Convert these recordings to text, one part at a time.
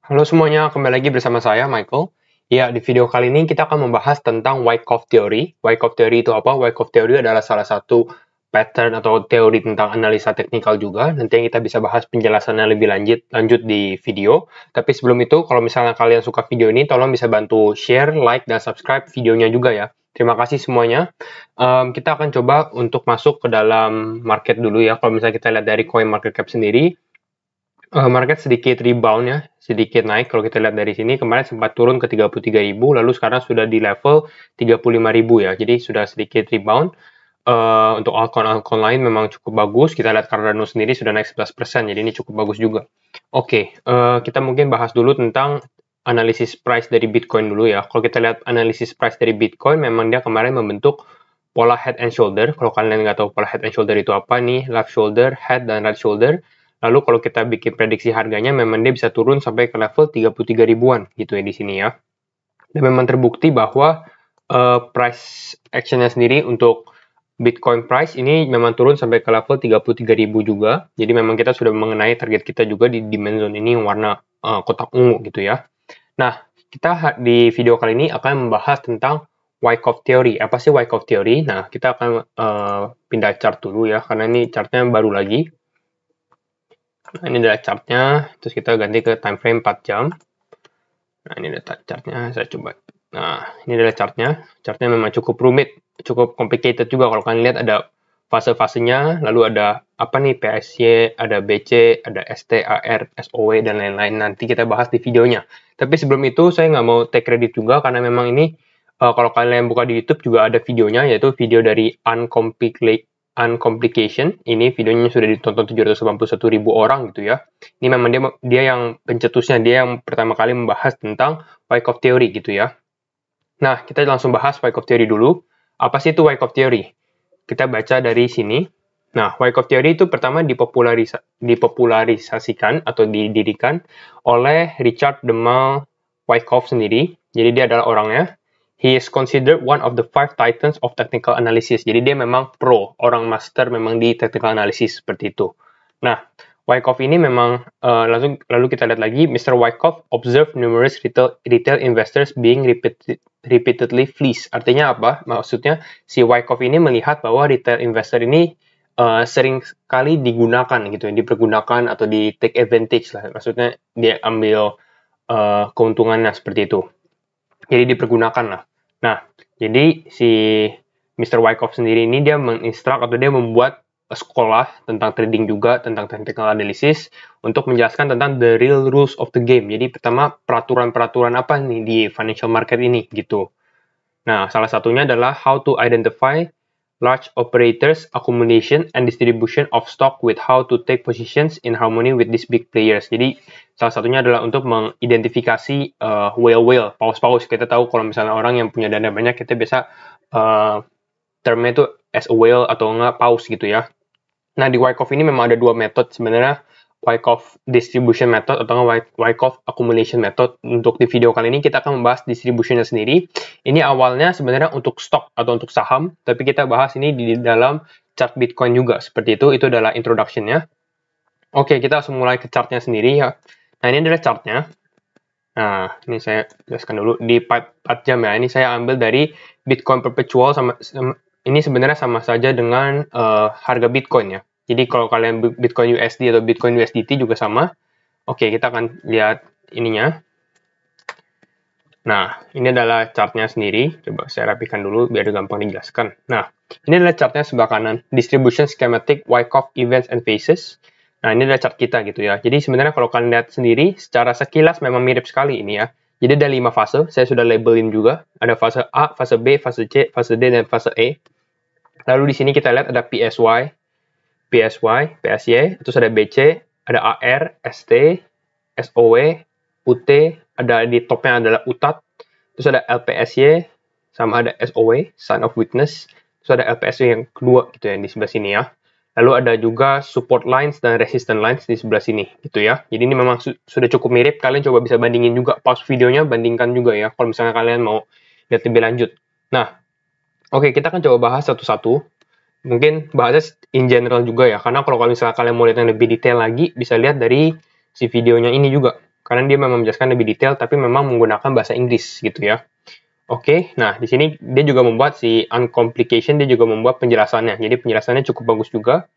Halo semuanya, kembali lagi bersama saya, Michael. Ya, di video kali ini kita akan membahas tentang Wyckoff Theory. Wyckoff Theory itu apa? Wyckoff Theory adalah salah satu pattern atau teori tentang analisa teknikal juga. Nanti yang kita bisa bahas penjelasannya lebih lanjut di video. Tapi sebelum itu, kalau misalnya kalian suka video ini, tolong bisa bantu share, like, dan subscribe videonya juga ya. Terima kasih semuanya. Kita akan coba untuk masuk ke dalam market dulu ya. Kalau misalnya kita lihat dari coin market cap sendiri, market sedikit rebound ya, sedikit naik kalau kita lihat dari sini. Kemarin sempat turun ke 33.000, lalu sekarang sudah di level 35.000 ya. Jadi sudah sedikit rebound. Untuk altcoin-altcoin lain memang cukup bagus. Kita lihat Cardano sendiri sudah naik 11%, jadi ini cukup bagus juga. Oke, kita mungkin bahas dulu tentang analisis price dari Bitcoin dulu ya. Kalau kita lihat analisis price dari Bitcoin, memang dia kemarin membentuk pola head and shoulder. Kalau kalian nggak tahu pola head and shoulder itu apa nih, left shoulder, head, dan right shoulder. Lalu kalau kita bikin prediksi harganya, memang dia bisa turun sampai ke level 33 ribuan gitu ya di sini ya. Dan memang terbukti bahwa price actionnya sendiri untuk Bitcoin price ini memang turun sampai ke level 33.000 juga. Jadi memang kita sudah mengenai target kita juga di demand zone ini yang warna kotak ungu gitu ya. Nah, kita di video kali ini akan membahas tentang Wyckoff Theory. Apa sih Wyckoff Theory? Nah, kita akan pindah chart dulu ya, karena ini chartnya baru lagi. Nah, ini adalah chartnya, terus kita ganti ke time frame 4 jam. Nah, ini adalah chartnya, saya coba. Nah, ini adalah chartnya. Chartnya memang cukup rumit, cukup complicated juga kalau kalian lihat ada fase-fasenya, lalu ada apa nih PSY, ada BC, ada ST, AR, SOW, dan lain-lain. Nanti kita bahas di videonya. Tapi sebelum itu saya nggak mau take credit juga karena memang ini kalau kalian buka di YouTube juga ada videonya, yaitu video dari Uncomplication. Ini videonya sudah ditonton 781.000 orang gitu ya. Ini memang dia yang pencetusnya, dia yang pertama kali membahas tentang Wyckoff Theory gitu ya. Nah, kita langsung bahas Wyckoff Theory dulu. Apa sih itu Wyckoff Theory? Kita baca dari sini. Nah, Wyckoff Theory itu pertama dipopularisasikan atau didirikan oleh Richard Demal Wyckoff sendiri. Jadi dia adalah orangnya. He is considered one of the 5 titans of technical analysis. Jadi dia memang pro, orang master memang di technical analysis seperti itu. Nah, Wyckoff ini memang lalu kita lihat lagi, Mr. Wyckoff observed numerous retail investors being repeatedly fleeced. Artinya apa? Maksudnya si Wyckoff ini melihat bahwa retail investor ini sering sekali digunakan gitu, dipergunakan atau di take advantage lah. Maksudnya dia ambil keuntungannya seperti itu. Jadi dipergunakan lah. Nah, jadi si Mr. Wyckoff sendiri ini dia menginstruk atau dia membuat sekolah tentang trading juga, tentang technical analysis untuk menjelaskan tentang the real rules of the game. Jadi pertama peraturan-peraturan apa nih di financial market ini gitu. Nah, salah satunya adalah how to identify large operators, accumulation, and distribution of stock with how to take positions in harmony with these big players. Jadi, salah satunya adalah untuk mengidentifikasi whale-whale, paus-paus. Kita tahu kalau misalnya orang yang punya dana banyak, kita biasa termnya itu as a whale atau enggak paus gitu ya. Nah, di Wyckoff ini memang ada dua metode sebenarnya. Wyckoff distribution method atau Wyckoff accumulation method. Untuk di video kali ini kita akan membahas distributionnya sendiri. Ini awalnya sebenarnya untuk stok atau untuk saham, tapi kita bahas ini di dalam chart Bitcoin juga. Seperti itu adalah introduction-nya. Oke, kita langsung mulai ke chartnya sendiri ya. Nah, ini adalah chartnya. Nah, ini saya jelaskan dulu di 4 jam ya. Ini saya ambil dari Bitcoin perpetual ini sebenarnya sama saja dengan harga Bitcoin ya. Jadi kalau kalian Bitcoin USD atau Bitcoin USDT juga sama. Oke, kita akan lihat ininya. Nah, ini adalah chartnya sendiri. Coba saya rapikan dulu biar gampang dijelaskan. Nah, ini adalah chartnya sebelah kanan. Distribution schematic Wyckoff events and phases. Nah, ini adalah chart kita gitu ya. Jadi sebenarnya kalau kalian lihat sendiri, secara sekilas memang mirip sekali ini ya. Jadi ada 5 fase. Saya sudah labelin juga. Ada fase A, fase B, fase C, fase D, dan fase E. Lalu di sini kita lihat ada PSY, PSY, terus ada BC, ada AR, ST, SOW, UT, ada di topnya adalah UTAT, terus ada LPSY, sama ada SOW, Sign of Weakness, terus ada LPSY yang kedua gitu ya di sebelah sini ya. Lalu ada juga support lines dan resistance lines di sebelah sini gitu ya. Jadi ini memang sudah cukup mirip, kalian coba bisa bandingin juga, pause videonya, bandingkan juga ya, kalau misalnya kalian mau lihat lebih lanjut. Nah, oke, kita akan coba bahas satu-satu. Mungkin bahasnya in general juga ya, karena kalau misalnya kalian mau lihat yang lebih detail lagi, bisa lihat dari si videonya ini juga. karena dia memang menjelaskan lebih detail, tapi memang menggunakan bahasa Inggris gitu ya. Oke, nah di sini dia juga membuat si uncomplication, dia juga membuat penjelasannya. Jadi penjelasannya cukup bagus juga.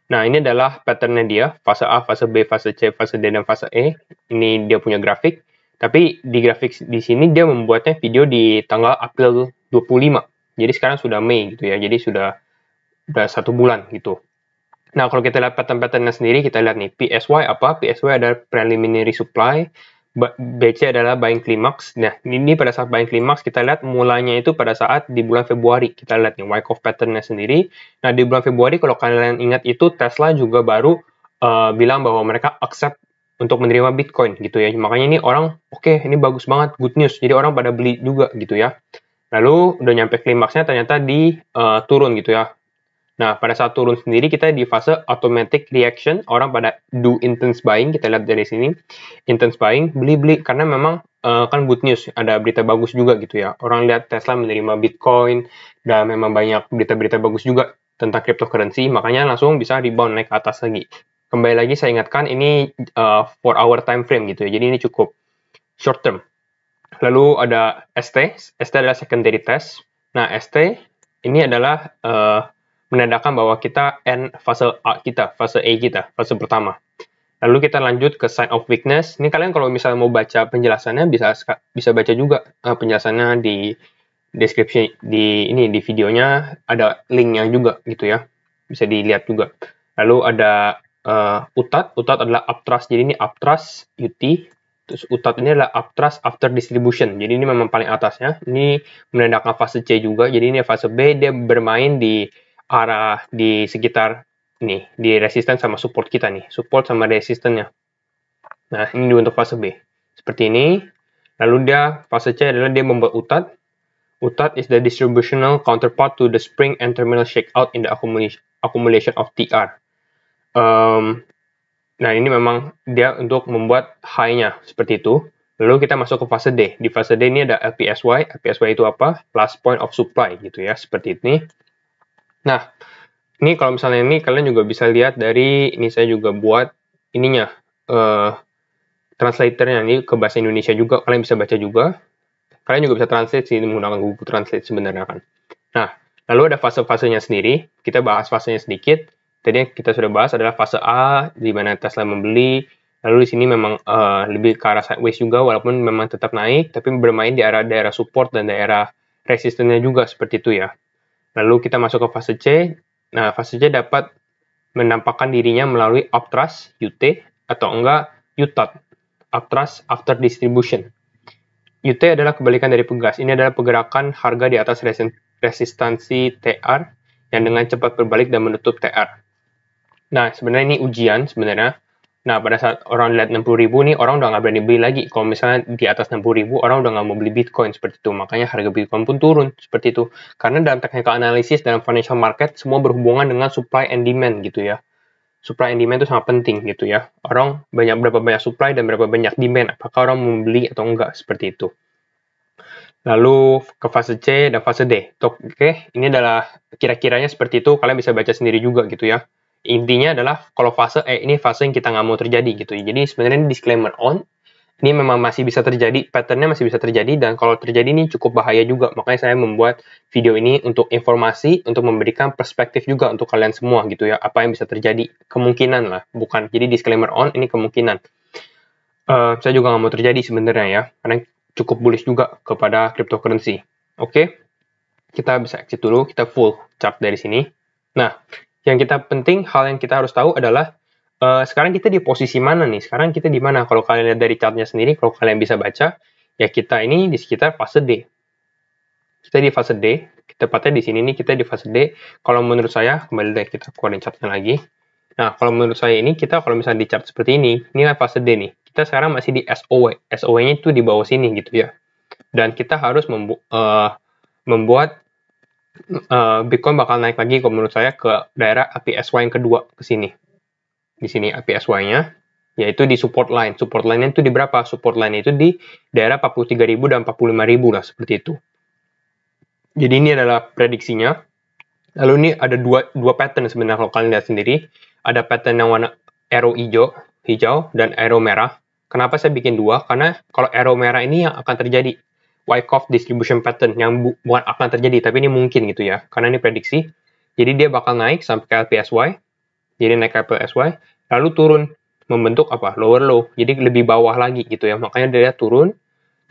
Nah, ini adalah patternnya dia, fase A, fase B, fase C, fase D, dan fase E. Ini dia punya grafik. Tapi di grafik di sini dia membuatnya video di tanggal April 25. Jadi sekarang sudah Mei gitu ya. Jadi sudah 1 bulan gitu. Nah, kalau kita lihat pattern-patternnya sendiri, kita lihat nih, PSY apa? PSY adalah preliminary supply, BC adalah buying climax. Nah, ini pada saat buying climax, kita lihat mulanya itu pada saat di bulan Februari. Kita lihat nih, Wyckoff pattern-nya sendiri. Nah, di bulan Februari, kalau kalian ingat itu, Tesla juga baru bilang bahwa mereka accept untuk menerima Bitcoin gitu ya. Makanya ini orang, oke, ini bagus banget, good news. Jadi orang pada beli juga gitu ya. Lalu, udah nyampe klimaksnya, ternyata di turun gitu ya. Nah, pada saat turun sendiri kita di fase automatic reaction, orang pada do intense buying, kita lihat dari sini. Intense buying, beli-beli, karena memang kan good news, ada berita bagus juga gitu ya. Orang lihat Tesla menerima Bitcoin, dan memang banyak berita-berita bagus juga tentang cryptocurrency, makanya langsung bisa rebound naik ke atas lagi. Kembali lagi saya ingatkan, ini 4-hour time frame gitu ya, jadi ini cukup short term. Lalu ada ST, ST adalah secondary test. Nah, ST ini adalah menandakan bahwa kita end fase A kita, fase A kita, fase pertama. Lalu kita lanjut ke sign of weakness. Ini kalian kalau misalnya mau baca penjelasannya bisa baca juga penjelasannya di deskripsi di videonya, ada linknya juga gitu ya. Bisa dilihat juga. Lalu ada UTAT. UTAT adalah uptrust. Jadi ini uptrust UT. Terus UTAT ini adalah uptrust after distribution. Jadi ini memang paling atasnya. Ini menandakan fase C juga. Jadi ini fase B, dia bermain di arah di sekitar nih, di resisten sama support kita nih, support sama resistennya. Nah, ini untuk fase B. Seperti ini. Lalu dia fase C adalah dia membuat UTAT. UTAT is the distributional counterpart to the spring and terminal shakeout in the accumulation of TR. Nah, ini memang dia untuk membuat high-nya seperti itu. Lalu kita masuk ke fase D. Di fase D ini ada LPSY. LPSY itu apa? Last point of supply gitu ya, seperti ini. Nah, ini kalau misalnya ini kalian juga bisa lihat dari ini saya juga buat ininya translatornya ini ke bahasa Indonesia juga, kalian bisa baca juga. Kalian juga bisa translate sih menggunakan Google Translate sebenarnya kan. Nah, lalu ada fase-fasenya sendiri. Kita bahas fasenya sedikit. Tadi yang kita sudah bahas adalah fase A di mana Tesla membeli. Lalu di sini memang lebih ke arah sideways juga walaupun memang tetap naik tapi bermain di arah daerah support dan daerah resistennya juga seperti itu ya. Lalu kita masuk ke fase C. Nah, fase C dapat menampakkan dirinya melalui uptrust, UT, atau enggak UTAT, uptrust after distribution. UT adalah kebalikan dari pegas. Ini adalah pergerakan harga di atas resistansi TR yang dengan cepat berbalik dan menutup TR. Nah, sebenarnya ini ujian sebenarnya. Nah, pada saat orang lihat 60.000 nih, orang udah nggak berani beli lagi. Kalau misalnya di atas 60.000, orang udah nggak mau beli Bitcoin seperti itu. Makanya harga Bitcoin pun turun seperti itu. Karena dalam technical analysis, dalam financial market, semua berhubungan dengan supply and demand gitu ya. Supply and demand itu sangat penting gitu ya. Orang berapa banyak supply dan berapa banyak demand. Apakah orang mau beli atau enggak seperti itu. Lalu ke fase C dan fase D. Oke, ini adalah kira-kiranya seperti itu. Kalian bisa baca sendiri juga gitu ya. Intinya adalah kalau fase E ini fase yang kita nggak mau terjadi gitu. Jadi sebenarnya ini disclaimer on. Ini memang masih bisa terjadi, patternnya masih bisa terjadi, dan kalau terjadi ini cukup bahaya juga. Makanya saya membuat video ini untuk informasi, untuk memberikan perspektif juga untuk kalian semua gitu ya. Apa yang bisa terjadi, kemungkinan lah. Bukan, jadi disclaimer on, ini kemungkinan. Saya juga nggak mau terjadi sebenarnya ya, karena cukup bullish juga kepada cryptocurrency. Oke, kita bisa exit dulu, kita full chart dari sini. Nah, hal yang kita harus tahu adalah sekarang kita di posisi mana nih? Sekarang kita di mana? Kalau kalian lihat dari chartnya sendiri, kalau kalian bisa baca, ya kita ini di sekitar fase D. Kita di fase D, tepatnya di sini nih kita di fase D. Kalau menurut saya, kembali deh kita keluarin chartnya lagi. Nah, kalau menurut saya ini, kita kalau misalnya di chart seperti ini fase D nih. Kita sekarang masih di SOW. SOW-nya itu di bawah sini gitu ya. Dan kita harus membuat Bitcoin bakal naik lagi kalau menurut saya ke daerah APSY yang kedua ke sini. Di sini APSY-nya yaitu di support line. Support line-nya itu di berapa? Support line itu di daerah 43.000 dan 45.000 lah seperti itu. Jadi ini adalah prediksinya. Lalu ini ada dua pattern sebenarnya kalau kalian lihat sendiri. Ada pattern yang warna arrow hijau dan arrow merah. Kenapa saya bikin 2? Karena kalau arrow merah ini yang akan terjadi Wyckoff distribution pattern yang bukan akan terjadi, tapi ini mungkin gitu ya, karena ini prediksi. Jadi dia bakal naik sampai ke LPSY, jadi naik ke LPSY, lalu turun membentuk apa? Lower low, jadi lebih bawah lagi gitu ya. Makanya dia turun,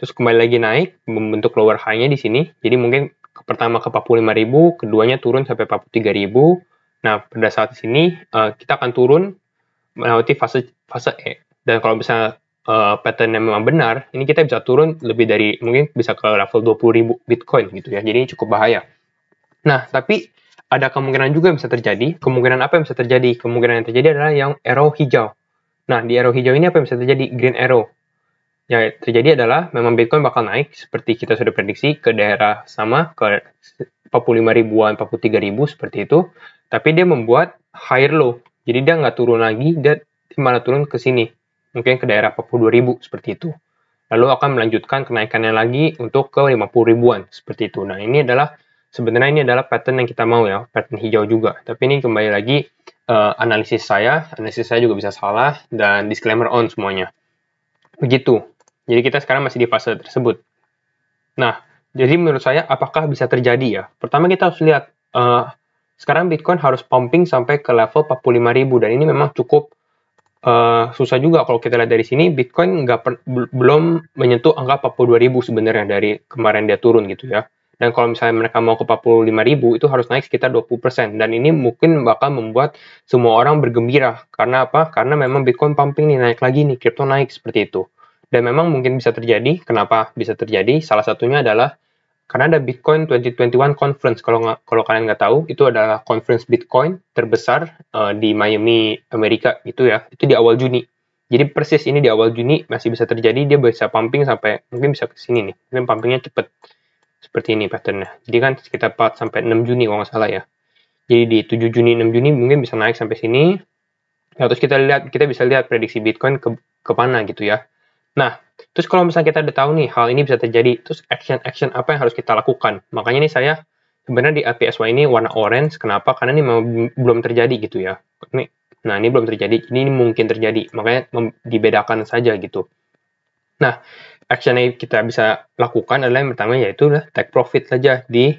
terus kembali lagi naik membentuk lower high-nya di sini. Jadi mungkin pertama ke 45.000, keduanya turun sampai 43.000. Nah, pada saat sini kita akan turun melewati fase E. Dan kalau misalnya pattern yang memang benar, ini kita bisa turun lebih dari, mungkin bisa ke level 20.000 Bitcoin gitu ya. Jadi ini cukup bahaya. Nah, tapi ada kemungkinan juga yang bisa terjadi. Kemungkinan apa yang bisa terjadi? Kemungkinan yang terjadi adalah yang arrow hijau. Nah, di arrow hijau ini apa yang bisa terjadi? Green arrow. Yang terjadi adalah memang Bitcoin bakal naik seperti kita sudah prediksi ke daerah sama ke 45 ribuan, 43 ribu seperti itu. Tapi dia membuat higher low. Jadi dia nggak turun lagi, dia malah turun ke sini. Mungkin ke daerah 42 ribu seperti itu. Lalu akan melanjutkan kenaikannya lagi untuk ke 50 ribuan seperti itu. Nah, ini adalah sebenarnya ini adalah pattern yang kita mau ya, pattern hijau juga. Tapi ini kembali lagi analisis saya juga bisa salah dan disclaimer on semuanya. Begitu. Jadi kita sekarang masih di fase tersebut. Nah, jadi menurut saya apakah bisa terjadi ya? Pertama kita harus lihat sekarang Bitcoin harus pumping sampai ke level 45.000 dan ini memang cukup susah juga kalau kita lihat dari sini. Bitcoin belum menyentuh angka 42.000 sebenarnya dari kemarin dia turun gitu ya. Dan kalau misalnya mereka mau ke 45.000 itu harus naik sekitar 20%. Dan ini mungkin bakal membuat semua orang bergembira. Karena apa? Karena memang Bitcoin pumping nih, naik lagi nih, crypto naik seperti itu. Dan memang mungkin bisa terjadi. Kenapa bisa terjadi? Salah satunya adalah karena ada Bitcoin 2021 Conference. Kalau kalian nggak tahu, itu adalah conference Bitcoin terbesar di Miami, Amerika gitu ya. Itu di awal Juni. Jadi persis ini di awal Juni masih bisa terjadi, dia bisa pumping sampai mungkin bisa ke sini nih. Mungkin pumpingnya cepet. Seperti ini patternnya. Jadi kan sekitar 4 sampai 6 Juni kalau nggak salah ya. Jadi di 7 Juni, 6 Juni mungkin bisa naik sampai sini. Nah, terus kita bisa lihat prediksi Bitcoin ke mana gitu ya. Nah, terus kalau misalnya kita udah tahu nih hal ini bisa terjadi, terus action apa yang harus kita lakukan? Makanya nih saya sebenarnya di LPSY ini warna orange. Kenapa? Karena ini belum terjadi gitu ya. Ini belum terjadi. Ini mungkin terjadi. Makanya dibedakan saja gitu. Nah, action yang kita bisa lakukan adalah yang pertama yaitu take profit saja di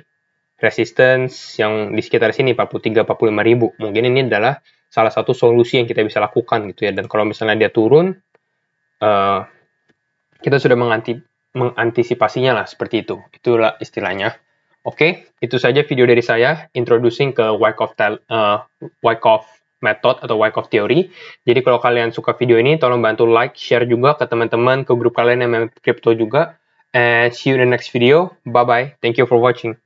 resistance yang di sekitar sini 43-45 ribu. Mungkin ini adalah salah satu solusi yang kita bisa lakukan gitu ya. Dan kalau misalnya dia turun, kita sudah mengantisipasinya lah seperti itu. Itulah istilahnya. Oke, itu saja video dari saya introducing ke Wyckoff method atau Wyckoff theory. Jadi kalau kalian suka video ini, tolong bantu like, share juga ke teman-teman, ke grup kalian yang main crypto juga. And see you in the next video. Bye-bye. Thank you for watching.